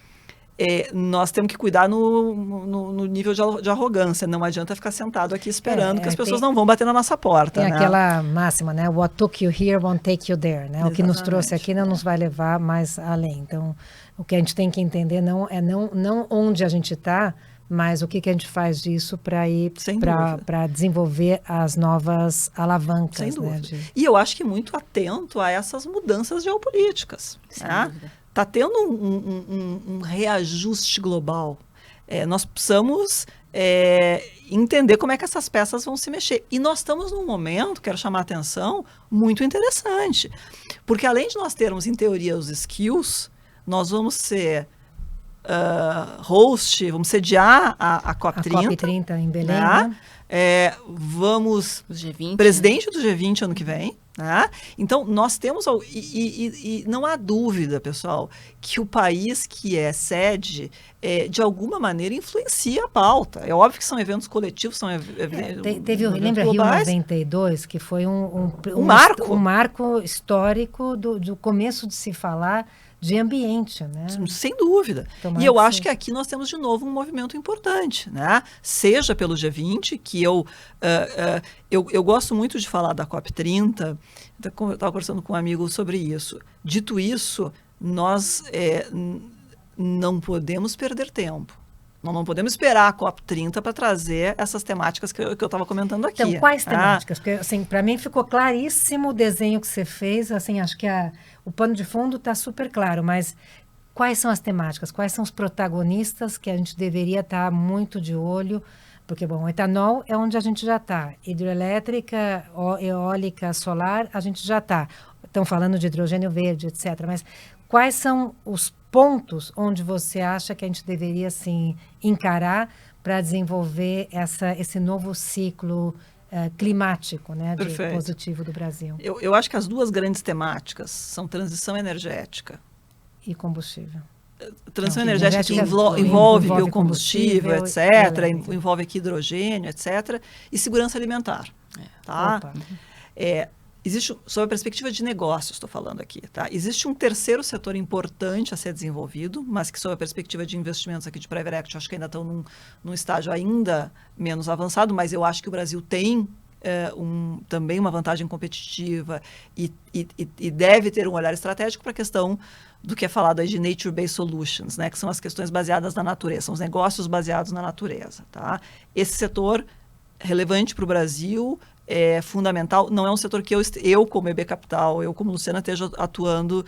nós temos que cuidar no nível de arrogância. Não adianta ficar sentado aqui esperando que as pessoas não vão bater na nossa porta. Tem né? aquela máxima, né? What took you here won't take you there. Né? O que nos trouxe aqui não nos vai levar mais além. Então, o que a gente tem que entender não onde a gente está, mas o que a gente faz disso para ir para desenvolver as novas alavancas. Sem dúvida. Né? E eu acho que muito atento a essas mudanças geopolíticas. Né? Está tendo um reajuste global. Nós precisamos entender como é que essas peças vão se mexer. E nós estamos num momento, quero chamar a atenção, muito interessante. Porque além de nós termos, em teoria, os skills, nós vamos ser vamos sediar a COP30. A COP30 em Belém, né? Vamos G20, presidente do G20 ano que vem. Né? Então, nós temos, e não há dúvida, pessoal, que o país que é sede, de alguma maneira, influencia a pauta. É óbvio que são eventos coletivos, são lembra globais. Rio 92, que foi um marco histórico do começo de se falar de ambiente, né? Sem dúvida. E eu acho que aqui nós temos de novo um movimento importante, né? Seja pelo G20, que eu gosto muito de falar da COP30, eu estava conversando com um amigo sobre isso. Dito isso, nós não podemos perder tempo. Nós não podemos esperar a COP30 para trazer essas temáticas que eu estava comentando aqui. Então, quais temáticas? Porque, assim, para mim ficou claríssimo o desenho que você fez. Assim, acho que o pano de fundo está super claro, mas quais são as temáticas? Quais são os protagonistas que a gente deveria estar muito de olho? Porque, bom, o etanol é onde a gente já está. Hidrelétrica, eólica, solar, a gente já está. Estão falando de hidrogênio verde, etc. Mas quais são os pontos onde você acha que a gente deveria, assim, encarar para desenvolver esse novo ciclo climático, né, de Perfeito. positivo do Brasil. Eu acho que as duas grandes temáticas são transição energética. E combustível. Transição Não, energética que envolve envolve biocombustível, combustível, etc., elemento. envolve aqui hidrogênio, etc., e segurança alimentar. Tá? Opa. Existe, sob a perspectiva de negócios, estou falando aqui, tá? Existe um terceiro setor importante a ser desenvolvido, mas que sob a perspectiva de investimentos aqui de private equity, acho que ainda estão num estágio ainda menos avançado, mas eu acho que o Brasil tem também uma vantagem competitiva e deve ter um olhar estratégico para a questão do que é falado aí de nature-based solutions, né? Que são as questões baseadas na natureza, são os negócios baseados na natureza, tá? Esse setor relevante para o Brasil, é fundamental, não é um setor que eu como EB Capital, eu como Luciana esteja atuando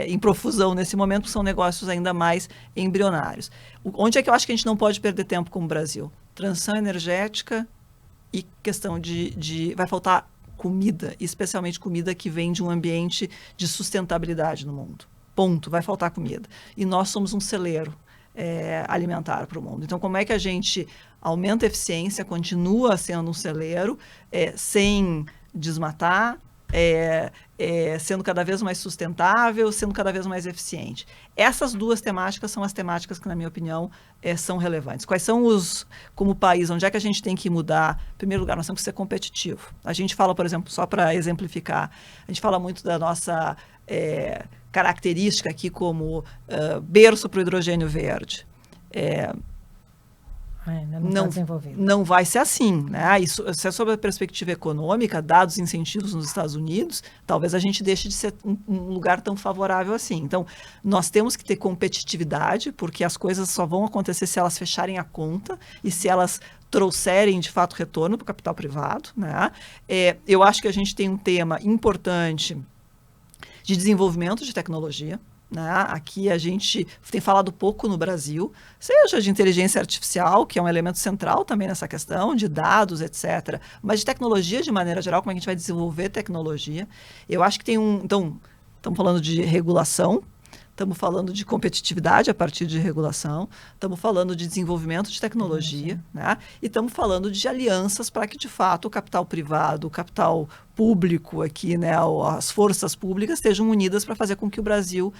em profusão nesse momento, porque são negócios ainda mais embrionários. Onde é que eu acho que a gente não pode perder tempo como Brasil? Transição energética e questão vai faltar comida, especialmente comida que vem de um ambiente de sustentabilidade no mundo. Ponto, vai faltar comida. E nós somos um celeiro alimentar para o mundo. Então, como é que a gente aumenta a eficiência, continua sendo um celeiro, sem desmatar, sendo cada vez mais sustentável, sendo cada vez mais eficiente? Essas duas temáticas são as temáticas que, na minha opinião, são relevantes. Quais são como país, onde é que a gente tem que mudar? Em primeiro lugar, nós temos que ser competitivo. A gente fala, por exemplo, só para exemplificar, a gente fala muito da nossa característica aqui berço para o hidrogênio verde. Ainda não está desenvolvido. Não vai ser assim, né? Isso, se é sobre a perspectiva econômica, dados incentivos nos Estados Unidos, talvez a gente deixe de ser um lugar tão favorável assim. Então, nós temos que ter competitividade, porque as coisas só vão acontecer se elas fecharem a conta e se elas trouxerem, de fato, retorno para o capital privado, né? Eu acho que a gente tem um tema importante de desenvolvimento de tecnologia. Né? Aqui a gente tem falado pouco no Brasil, seja de inteligência artificial, que é um elemento central também nessa questão, de dados, etc., mas de tecnologia de maneira geral, como é que a gente vai desenvolver tecnologia. Eu acho que tem então, estamos falando de regulação, estamos falando de competitividade a partir de regulação, estamos falando de desenvolvimento de tecnologia, né? E estamos falando de alianças para que, de fato, o capital privado, o capital público aqui, né, as forças públicas estejam unidas para fazer com que o Brasil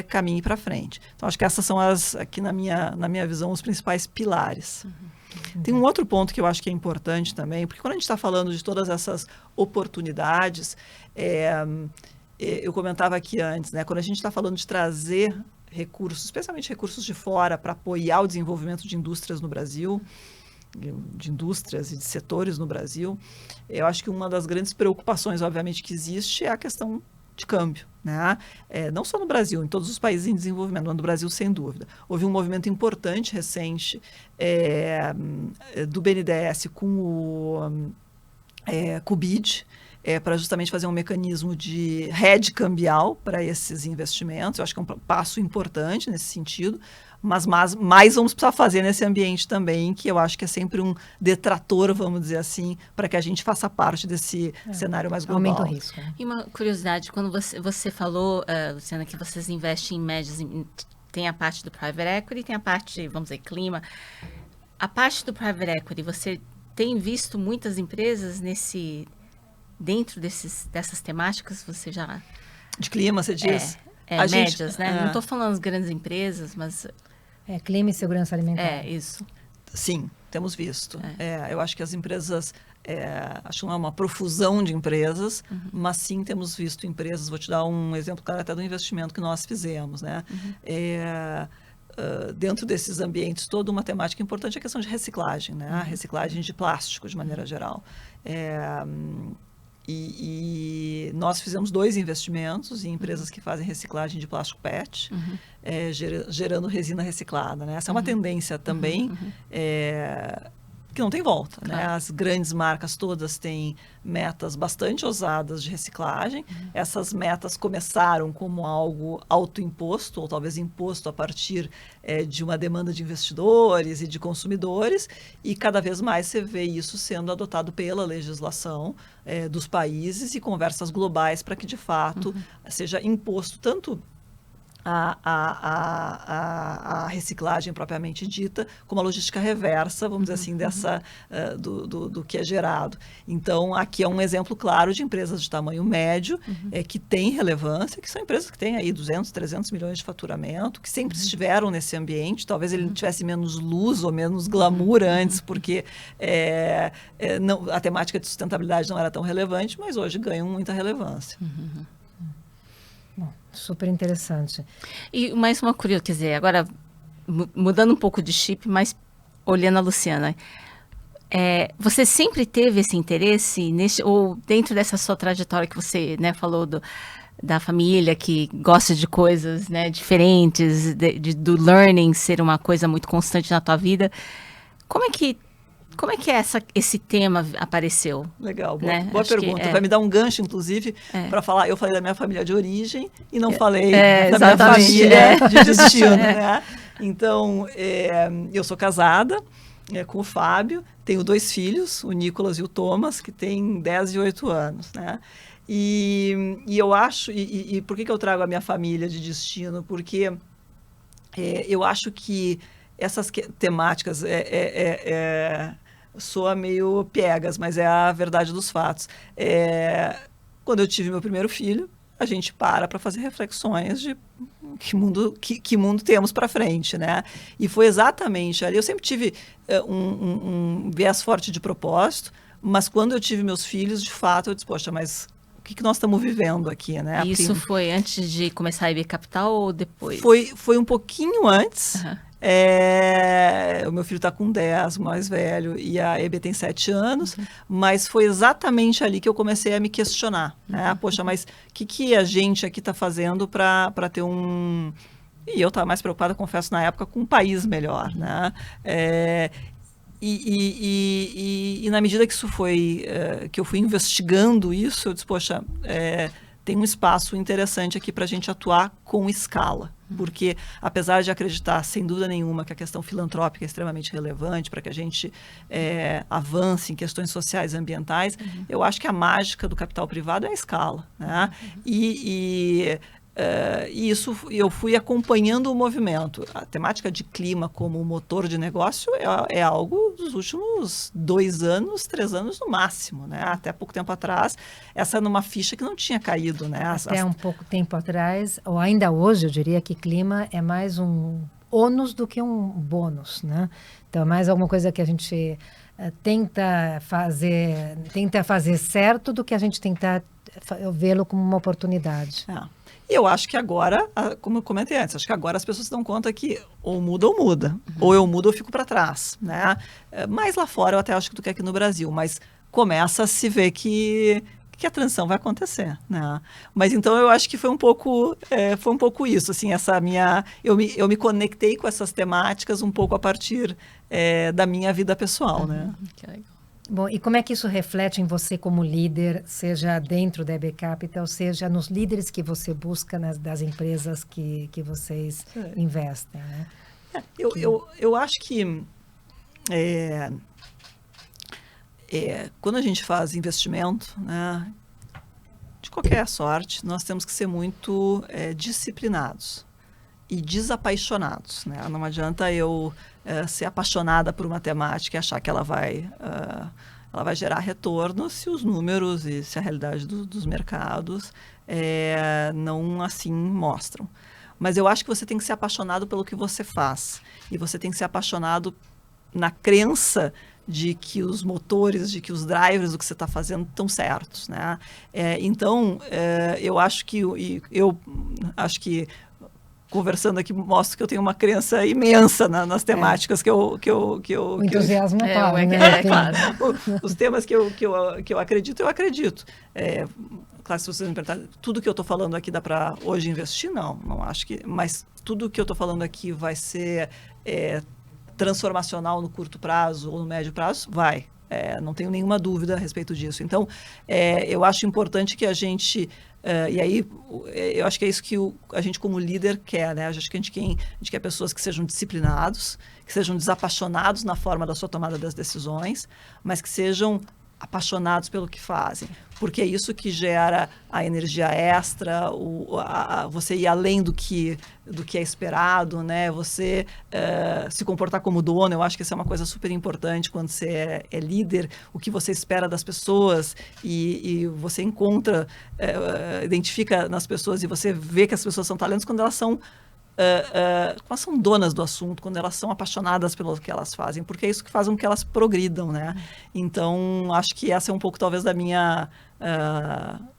caminhe para frente. Então, acho que essas são aqui na minha visão, os principais pilares. Tem um outro ponto que eu acho que é importante também, porque quando a gente está falando de todas essas oportunidades, eu comentava aqui antes, né, quando a gente está falando de trazer recursos, especialmente recursos de fora, para apoiar o desenvolvimento de indústrias no Brasil, de indústrias e de setores no Brasil, eu acho que uma das grandes preocupações, obviamente, que existe é a questão de câmbio, né? Não só no Brasil, em todos os países em desenvolvimento, mas no Brasil, sem dúvida. Houve um movimento importante, recente, do BNDES com o BID, para justamente fazer um mecanismo de hedge cambial para esses investimentos. Eu acho que é um passo importante nesse sentido, mas mais vamos precisar fazer nesse ambiente também, que eu acho que é sempre um detrator, vamos dizer assim, para que a gente faça parte desse cenário mais global. Aumenta o risco. Né? E uma curiosidade, quando você falou, Luciana, que vocês investem em médias, tem a parte do private equity, tem a parte, vamos dizer, clima. A parte do private equity, você tem visto muitas empresas dentro dessas temáticas, você já... De clima, você diz? Médias, né? Não estou falando das grandes empresas, mas... clima e segurança alimentar. Isso. Sim, temos visto. Eu acho que as empresas... acho que não é uma profusão de empresas, mas sim temos visto empresas... Vou te dar um exemplo, claro, até do investimento que nós fizemos, né? Dentro desses ambientes, toda uma temática importante é a questão de reciclagem, né? A reciclagem de plástico, de maneira geral. E nós fizemos 2 investimentos em empresas que fazem reciclagem de plástico PET, gerando resina reciclada, né? Essa é uma tendência também que não tem volta, claro. Né? As grandes marcas todas têm metas bastante ousadas de reciclagem. Essas metas começaram como algo autoimposto, ou talvez imposto a partir de uma demanda de investidores e de consumidores, e cada vez mais você vê isso sendo adotado pela legislação dos países e conversas globais para que, de fato, seja imposto tanto a reciclagem propriamente dita, como a logística reversa, vamos dizer assim, do que é gerado. Então, aqui é um exemplo claro de empresas de tamanho médio, que têm relevância, que são empresas que têm aí 200, 300 milhões de faturamento, que sempre estiveram nesse ambiente. Talvez ele tivesse menos luz ou menos glamour antes, porque a temática de sustentabilidade não era tão relevante, mas hoje ganham muita relevância. Bom, super interessante. E mais uma curiosidade, quer dizer, agora mudando um pouco de chip, mas olhando a Luciana, você sempre teve esse interesse, ou dentro dessa sua trajetória que você, né, falou da família que gosta de coisas, né, diferentes, do learning ser uma coisa muito constante na tua vida, como é que esse tema apareceu? Legal, boa Acho pergunta. Vai me dar um gancho, inclusive, para falar. Eu falei da minha família de origem e não falei da minha família de destino. Né? Então, eu sou casada com o Fábio, tenho 2 filhos, o Nicolas e o Thomas, que têm 10 e 8 anos. Né? E eu acho... E por que eu trago a minha família de destino? Porque eu acho que essas temáticas soa meio piegas, mas é a verdade dos fatos. Quando eu tive meu primeiro filho, a gente para fazer reflexões de que mundo temos para frente, né? E foi exatamente ali. Eu sempre tive um viés forte de propósito, mas quando eu tive meus filhos, de fato, eu disse, poxa, mas o que nós estamos vivendo aqui, né? Isso foi antes de começar a EB Capital ou depois? Foi um pouquinho antes. O meu filho está com 10, mais velho, e a EB tem 7 anos, mas foi exatamente ali que eu comecei a me questionar. Né? Poxa, mas o que a gente aqui está fazendo para ter um... E eu estava mais preocupada, confesso, na época, com um país melhor. Né? E na medida que que eu fui investigando isso, eu disse, poxa, tem um espaço interessante aqui para a gente atuar com escala. Porque, apesar de acreditar, sem dúvida nenhuma, que a questão filantrópica é extremamente relevante para que a gente avance em questões sociais e ambientais, eu acho que a mágica do capital privado é a escala. Né? E isso eu fui acompanhando o movimento. A temática de clima como motor de negócio é algo dos últimos 2 anos, 3 anos no máximo, né? Até pouco tempo atrás, essa era uma ficha que não tinha caído, né? Até um pouco tempo atrás, ou ainda hoje, eu diria que clima é mais um ônus do que um bônus, né? Então, é mais alguma coisa que a gente tenta fazer certo do que a gente tentar vê-lo como uma oportunidade. E eu acho que agora, como eu comentei antes, acho que agora as pessoas se dão conta que ou muda, ou eu mudo ou fico para trás, né? Mais lá fora eu até acho do que aqui no Brasil, mas começa a se ver que a transição vai acontecer, né? Mas então eu acho que foi um pouco isso, assim, eu me conectei com essas temáticas um pouco a partir da minha vida pessoal, né? Que legal. Bom, e como é que isso reflete em você como líder, seja dentro da EB Capital, seja nos líderes que você busca das empresas que vocês investem, né? Eu acho que quando a gente faz investimento, né, de qualquer sorte, nós temos que ser muito disciplinados e desapaixonados, né? Não adianta eu ser apaixonada por uma temática e achar que ela vai gerar retorno se os números e se a realidade dos mercados não assim mostram. Mas eu acho que você tem que ser apaixonado pelo que você faz. E você tem que ser apaixonado na crença de que os motores, de que os drivers do que você está fazendo estão certos, né? Então, eu acho que conversando aqui, mostro que eu tenho uma crença imensa nas temáticas que eu... O entusiasmo é claro, né? Claro. Os temas que eu acredito, eu acredito. Claro, se vocês me perguntarem, tudo que eu estou falando aqui dá para hoje investir? Não acho que... Mas tudo que eu estou falando aqui vai ser transformacional no curto prazo ou no médio prazo? Vai. Não tenho nenhuma dúvida a respeito disso. Então, eu acho importante que a gente... e aí, eu acho que é isso que a gente como líder quer, né? Acho que a gente quer pessoas que sejam disciplinados, que sejam desapaixonados na forma da sua tomada das decisões, mas que sejam apaixonados pelo que fazem, porque é isso que gera a energia extra, você ir além do que é esperado, né? Você se comportar como dono. Eu acho que isso é uma coisa super importante quando você é líder, o que você espera das pessoas e você encontra, identifica nas pessoas e você vê que as pessoas são talentos quando elas são elas são donas do assunto, quando elas são apaixonadas pelo que elas fazem, porque é isso que faz com que elas progridam, né? Então, acho que essa é um pouco, talvez, da minha...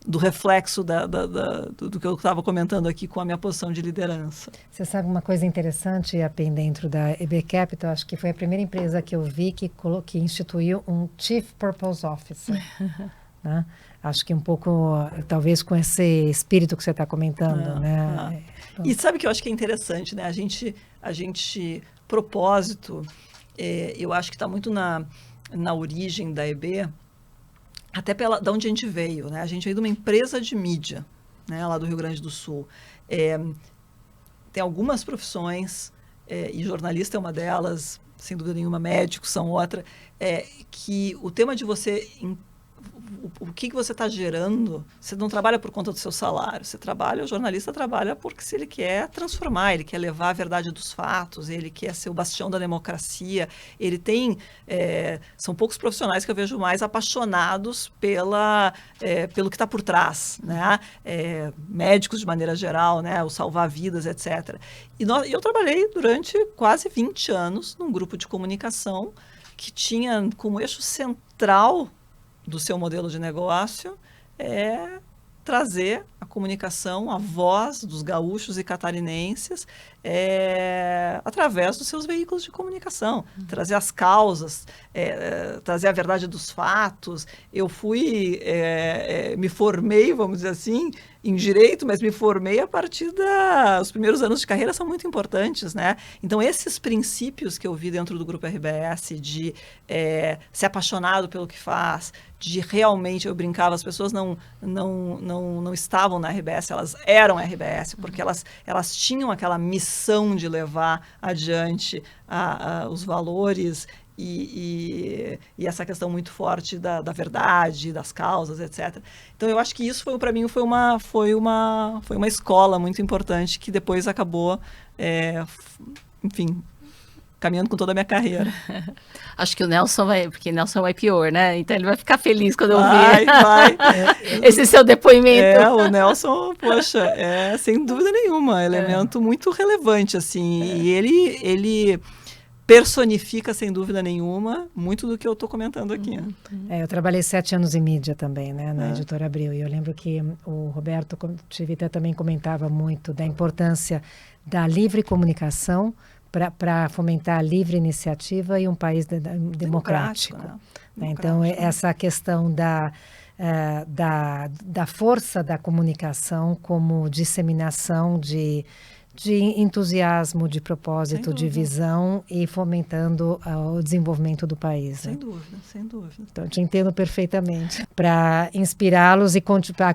do reflexo do que eu estava comentando aqui com a minha posição de liderança. Você sabe uma coisa interessante, Yapim, dentro da EB Capital, acho que foi a primeira empresa que eu vi que instituiu um Chief Purpose Officer. Né? Acho que um pouco, talvez com esse espírito que você está comentando, né? E sabe que eu acho que é interessante, né? A gente propósito, eu acho que está muito na origem da EB, até da onde a gente veio, né? A gente veio de uma empresa de mídia, né? Lá do Rio Grande do Sul. Tem algumas profissões, e jornalista é uma delas, sem dúvida nenhuma, médicos são outra, que o tema de você... O que você está gerando, você não trabalha por conta do seu salário, o jornalista trabalha porque se ele quer transformar, ele quer levar a verdade dos fatos, ele quer ser o bastião da democracia, ele tem, são poucos profissionais que eu vejo mais apaixonados pelo que está por trás, né? Médicos de maneira geral, né? O salvar vidas, etc. E eu trabalhei durante quase 20 anos num grupo de comunicação que tinha como eixo central do seu modelo de negócio trazer a comunicação, a voz dos gaúchos e catarinenses através dos seus veículos de comunicação, trazer as causas, trazer a verdade dos fatos. Eu me formei, vamos dizer assim, em direito, mas me formei a partir os primeiros anos de carreira são muito importantes, né? Então, esses princípios que eu vi dentro do Grupo RBS, de ser apaixonado pelo que faz, de realmente, eu brincava, as pessoas não estavam na RBS, elas eram RBS, porque elas tinham aquela missão de levar adiante os valores e essa questão muito forte da verdade, das causas, etc. Então, eu acho que isso para mim foi uma escola muito importante que depois acabou, enfim, caminhando com toda a minha carreira. Acho que o Nelson porque Nelson é o IPO, né? Então ele vai ficar feliz quando eu ver esse seu depoimento. O Nelson, poxa, sem dúvida nenhuma, elemento muito relevante, assim, e ele personifica, sem dúvida nenhuma, muito do que eu estou comentando aqui. Eu trabalhei 7 anos em mídia também, né, na Editora Abril, e eu lembro que o Roberto Chivita também comentava muito da importância da livre comunicação para fomentar a livre iniciativa e um país democrático. Né? Então, essa questão da força da comunicação como disseminação de entusiasmo, de propósito, de visão e fomentando o desenvolvimento do país. Sem dúvida, sem dúvida. Então, te entendo perfeitamente. Para inspirá-los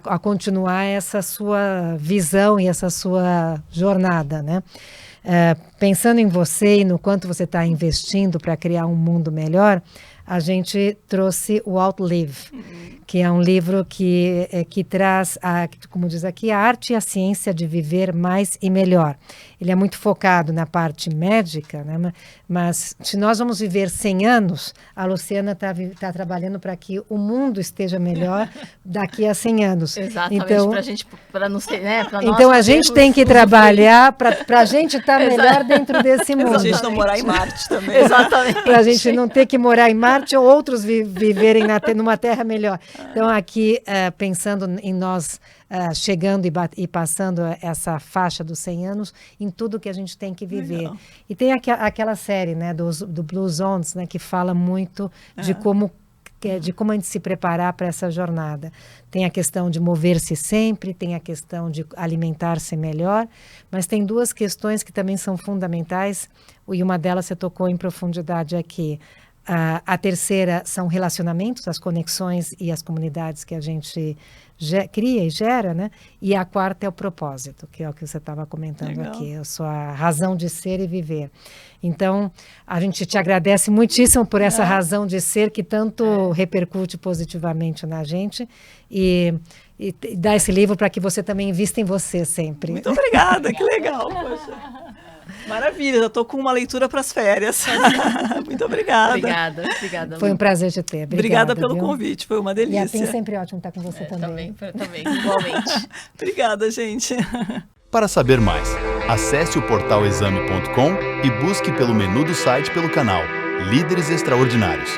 a continuar essa sua visão e essa sua jornada, né? Pensando em você e no quanto você está investindo para criar um mundo melhor, a gente trouxe o Outlive, que é um livro que traz, como diz aqui, a arte e a ciência de viver mais e melhor. Ele é muito focado na parte médica, né? Mas se nós vamos viver 100 anos, a Luciana está trabalhando para que o mundo esteja melhor daqui a 100 anos. Exatamente, então, para não ser, né? Então a gente tem que trabalhar para a gente estar melhor dentro desse mundo. Para a gente não morar em Marte também. Exatamente. Para a gente não ter que morar em Marte ou outros viverem numa terra melhor. Então aqui, pensando em nós chegando e passando essa faixa dos 100 anos, em tudo que a gente tem que viver. Legal. E tem aquela série, né, do Blue Zones, né, que fala muito de como a gente se preparar para essa jornada. Tem a questão de mover-se sempre, tem a questão de alimentar-se melhor, mas tem 2 questões que também são fundamentais, e uma delas você tocou em profundidade aqui. A terceira são relacionamentos, as conexões e as comunidades que a gente cria e gera, né? E a quarta é o propósito, que é o que você estava comentando Legal. aqui, a sua razão de ser e viver. Então, a gente te agradece muitíssimo por essa razão de ser que tanto repercute positivamente na gente e dá esse livro para que você também invista em você sempre. Muito obrigada, que legal, poxa. Maravilha, já estou com uma leitura para as férias. Muito obrigada. Obrigada. Foi um prazer te ter. Obrigada pelo viu? convite, foi uma delícia. E assim sempre ótimo estar com você também. Também, igualmente. Obrigada, gente. Para saber mais, acesse o portal exame.com e busque pelo menu do site pelo canal Líderes Extraordinários.